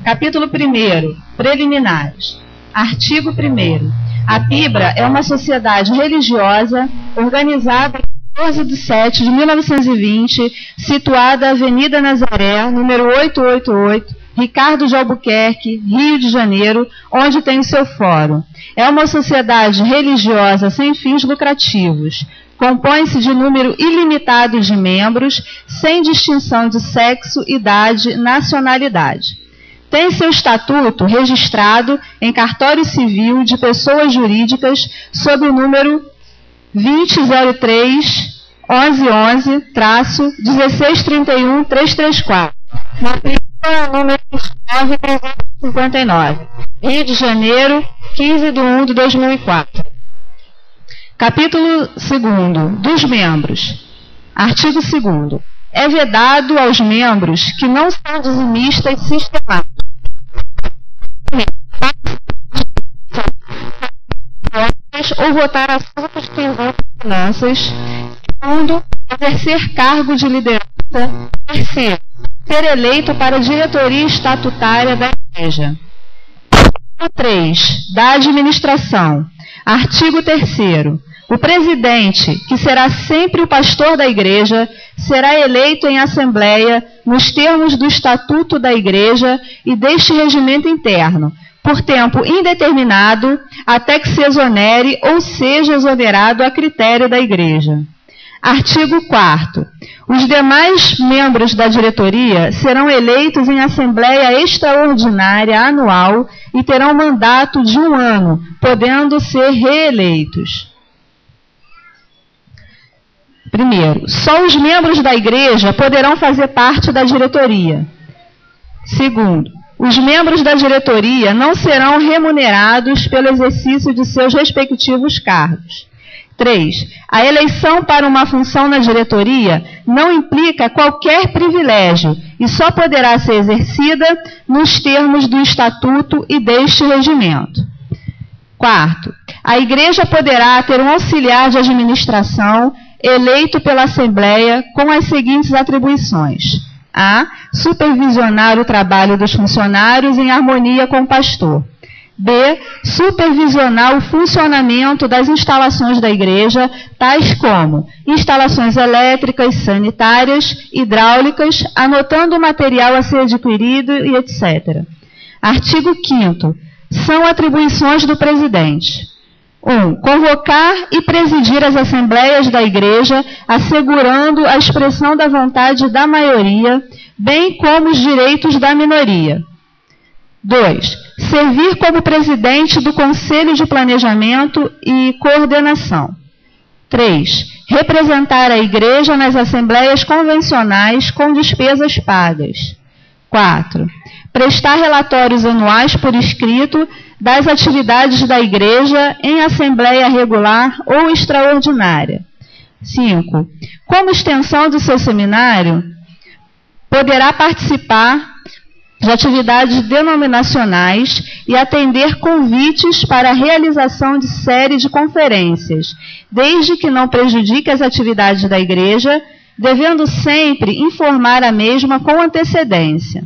Capítulo 1º. Preliminares. Artigo 1º. A PIBRA é uma sociedade religiosa organizada em 14/7/1920, situada na Avenida Nazaré, número 888, Ricardo de Albuquerque, Rio de Janeiro, onde tem o seu fórum. É uma sociedade religiosa sem fins lucrativos. Compõe-se de número ilimitado de membros, sem distinção de sexo, idade, nacionalidade. Tem seu estatuto registrado em cartório civil de pessoas jurídicas sob o número 2003-1111-1631-334. Número 9359. Rio de Janeiro, 15/1/2004. Capítulo 2º. Dos membros. Artigo 2º. É vedado aos membros que não são dizimistas sistemáticos ou votar assuntos que envolvem finanças. Segundo, exercer cargo de liderança. Terceiro, ser eleito para a diretoria estatutária da Igreja. 3. Da administração. Artigo 3º. O presidente, que será sempre o pastor da Igreja, será eleito em assembleia nos termos do Estatuto da Igreja e deste regimento interno, por tempo indeterminado, até que se exonere ou seja exonerado a critério da Igreja. Artigo 4º. Os demais membros da diretoria serão eleitos em assembleia extraordinária anual e terão mandato de 1 ano, podendo ser reeleitos. Primeiro, só os membros da Igreja poderão fazer parte da diretoria. Segundo, os membros da diretoria não serão remunerados pelo exercício de seus respectivos cargos. 3. A eleição para uma função na diretoria não implica qualquer privilégio e só poderá ser exercida nos termos do Estatuto e deste regimento. 4. A Igreja poderá ter um auxiliar de administração eleito pela Assembleia com as seguintes atribuições: a. Supervisionar o trabalho dos funcionários em harmonia com o pastor. B. Supervisionar o funcionamento das instalações da Igreja, tais como instalações elétricas, sanitárias, hidráulicas, anotando o material a ser adquirido e etc. Artigo 5º. São atribuições do presidente. 1. Convocar e presidir as assembleias da Igreja, assegurando a expressão da vontade da maioria, bem como os direitos da minoria. 2. Servir como presidente do Conselho de Planejamento e Coordenação. 3. Representar a Igreja nas assembleias convencionais com despesas pagas. 4. Prestar relatórios anuais por escrito das atividades da Igreja em assembleia regular ou extraordinária. 5. Como extensão do seu seminário, poderá participar de atividades denominacionais e atender convites para a realização de série de conferências, desde que não prejudique as atividades da Igreja, devendo sempre informar a mesma com antecedência.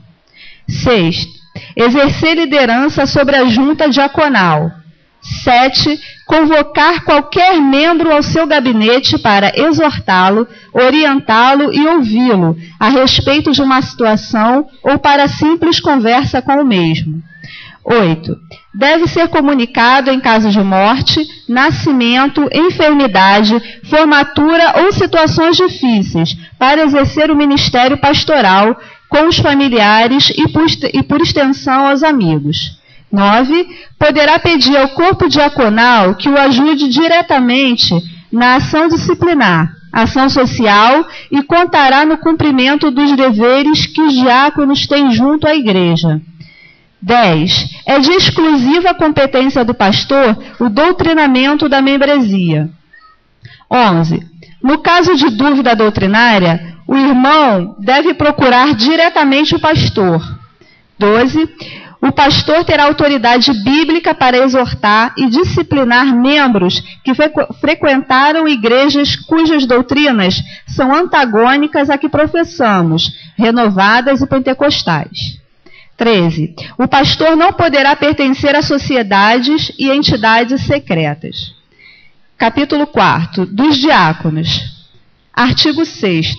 6. Exercer liderança sobre a junta diaconal. 7. Convocar qualquer membro ao seu gabinete para exortá-lo, orientá-lo e ouvi-lo a respeito de uma situação ou para simples conversa com o mesmo. 8. Deve ser comunicado em caso de morte, nascimento, enfermidade, formatura ou situações difíceis para exercer o ministério pastoral com os familiares e por extensão aos amigos. 9. Poderá pedir ao corpo diaconal que o ajude diretamente na ação disciplinar, ação social e contará no cumprimento dos deveres que os diáconos têm junto à Igreja. 10. É de exclusiva competência do pastor o doutrinamento da membresia. 11. No caso de dúvida doutrinária, o irmão deve procurar diretamente o pastor. 12. O pastor terá autoridade bíblica para exortar e disciplinar membros que frequentaram igrejas cujas doutrinas são antagônicas à que professamos, renovadas e pentecostais. 13. O pastor não poderá pertencer a sociedades e entidades secretas. Capítulo 4. Dos diáconos. Artigo 6º.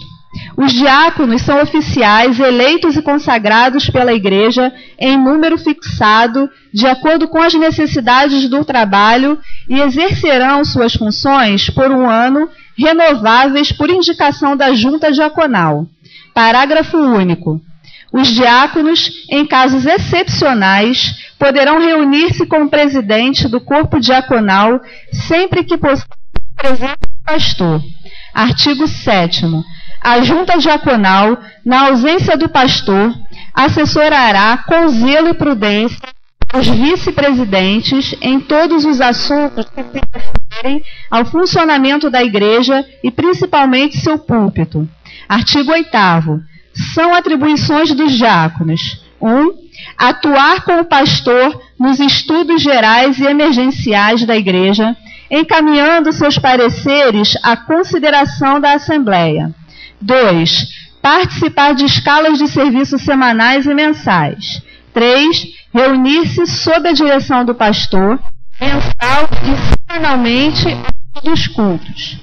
Os diáconos são oficiais eleitos e consagrados pela Igreja em número fixado, de acordo com as necessidades do trabalho, e exercerão suas funções por um ano, renováveis por indicação da Junta Diaconal. Parágrafo único. Os diáconos, em casos excepcionais, poderão reunir-se com o presidente do corpo diaconal sempre que possível presente o pastor. Artigo 7º. A junta diaconal, na ausência do pastor, assessorará com zelo e prudência os vice-presidentes em todos os assuntos que se referem ao funcionamento da igreja e principalmente seu púlpito. Artigo 8º. São atribuições dos diáconos: 1. Atuar com o pastor nos estudos gerais e emergenciais da igreja, encaminhando seus pareceres à consideração da Assembleia. 2. Participar de escalas de serviço semanais e mensais. 3. Reunir-se sob a direção do pastor, mensal e semanalmente dos cultos.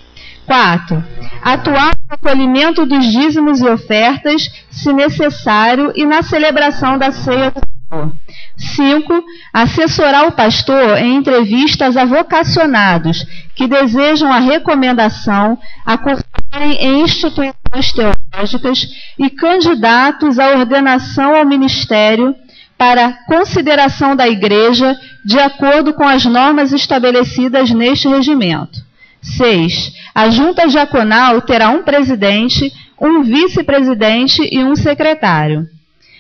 4. Atuar no acolhimento dos dízimos e ofertas, se necessário, e na celebração da ceia do Senhor. 5. Assessorar o pastor em entrevistas a vocacionados que desejam a recomendação a cursarem em instituições teológicas e candidatos à ordenação ao ministério para consideração da Igreja de acordo com as normas estabelecidas neste regimento. 6. A junta diaconal terá um presidente, um vice-presidente e um secretário.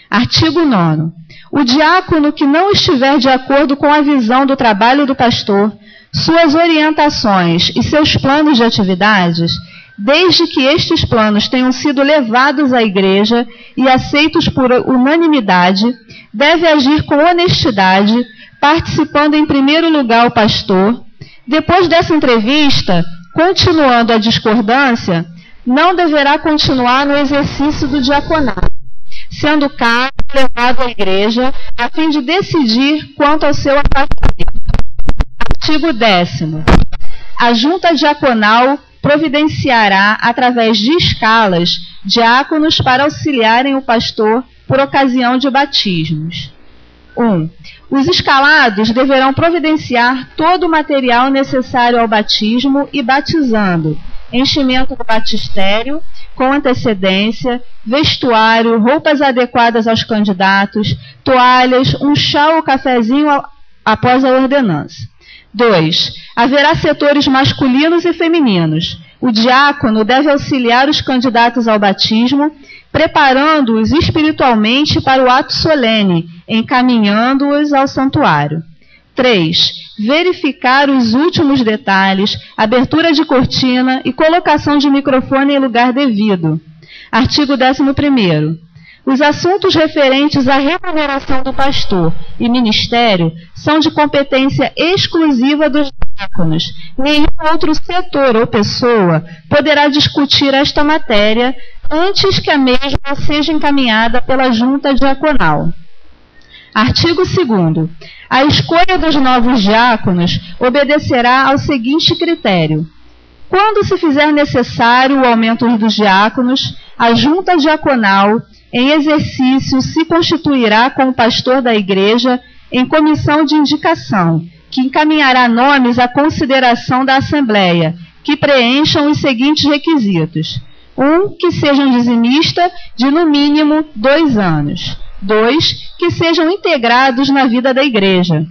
Artigo 9º. O diácono que não estiver de acordo com a visão do trabalho do pastor, suas orientações e seus planos de atividades, desde que estes planos tenham sido levados à igreja e aceitos por unanimidade, deve agir com honestidade, participando em primeiro lugar o pastor. Depois dessa entrevista, continuando a discordância, não deverá continuar no exercício do diaconato, sendo o caso levado à igreja a fim de decidir quanto ao seu afastamento. Artigo 10º. A junta diaconal providenciará, através de escalas, diáconos para auxiliarem o pastor por ocasião de batismos. 1. Os escalados deverão providenciar todo o material necessário ao batismo e batizando: enchimento do batistério, com antecedência, vestuário, roupas adequadas aos candidatos, toalhas, um chá ou cafezinho após a ordenança. 2. Haverá setores masculinos e femininos. O diácono deve auxiliar os candidatos ao batismo, preparando-os espiritualmente para o ato solene, encaminhando-os ao santuário. 3. Verificar os últimos detalhes, abertura de cortina e colocação de microfone em lugar devido. Artigo 11º. Os assuntos referentes à remuneração do pastor e ministério são de competência exclusiva dos diáconos. Nenhum outro setor ou pessoa poderá discutir esta matéria antes que a mesma seja encaminhada pela junta diaconal. Artigo 2º. A escolha dos novos diáconos obedecerá ao seguinte critério: quando se fizer necessário o aumento dos diáconos, a junta diaconal, em exercício, se constituirá com o pastor da igreja em comissão de indicação, que encaminhará nomes à consideração da Assembleia, que preencham os seguintes requisitos: 1. Que sejam dizimista de, no mínimo, 2 anos. 2. Que sejam integrados na vida da igreja.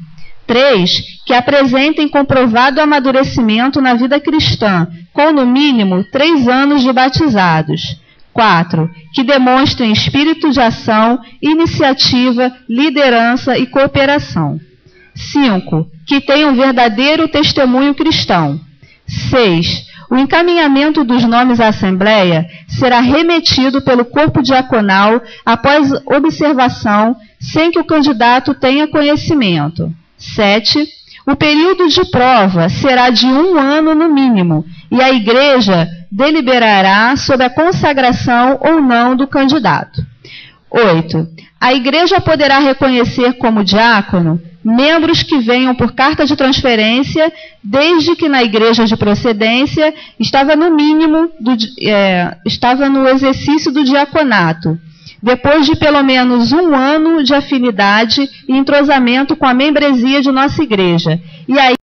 3. Que apresentem comprovado amadurecimento na vida cristã, com, no mínimo, 3 anos de batizados. 4. Que demonstrem espírito de ação, iniciativa, liderança e cooperação. 5. Que tenham verdadeiro testemunho cristão. 6. O encaminhamento dos nomes à Assembleia será remetido pelo corpo diaconal após observação, sem que o candidato tenha conhecimento. 7. O período de prova será de 1 ano no mínimo, e a Igreja deliberará sobre a consagração ou não do candidato. 8. A igreja poderá reconhecer como diácono membros que venham por carta de transferência, desde que na igreja de procedência estava no mínimo, estava no exercício do diaconato, depois de pelo menos 1 ano de afinidade e entrosamento com a membresia de nossa igreja. E aí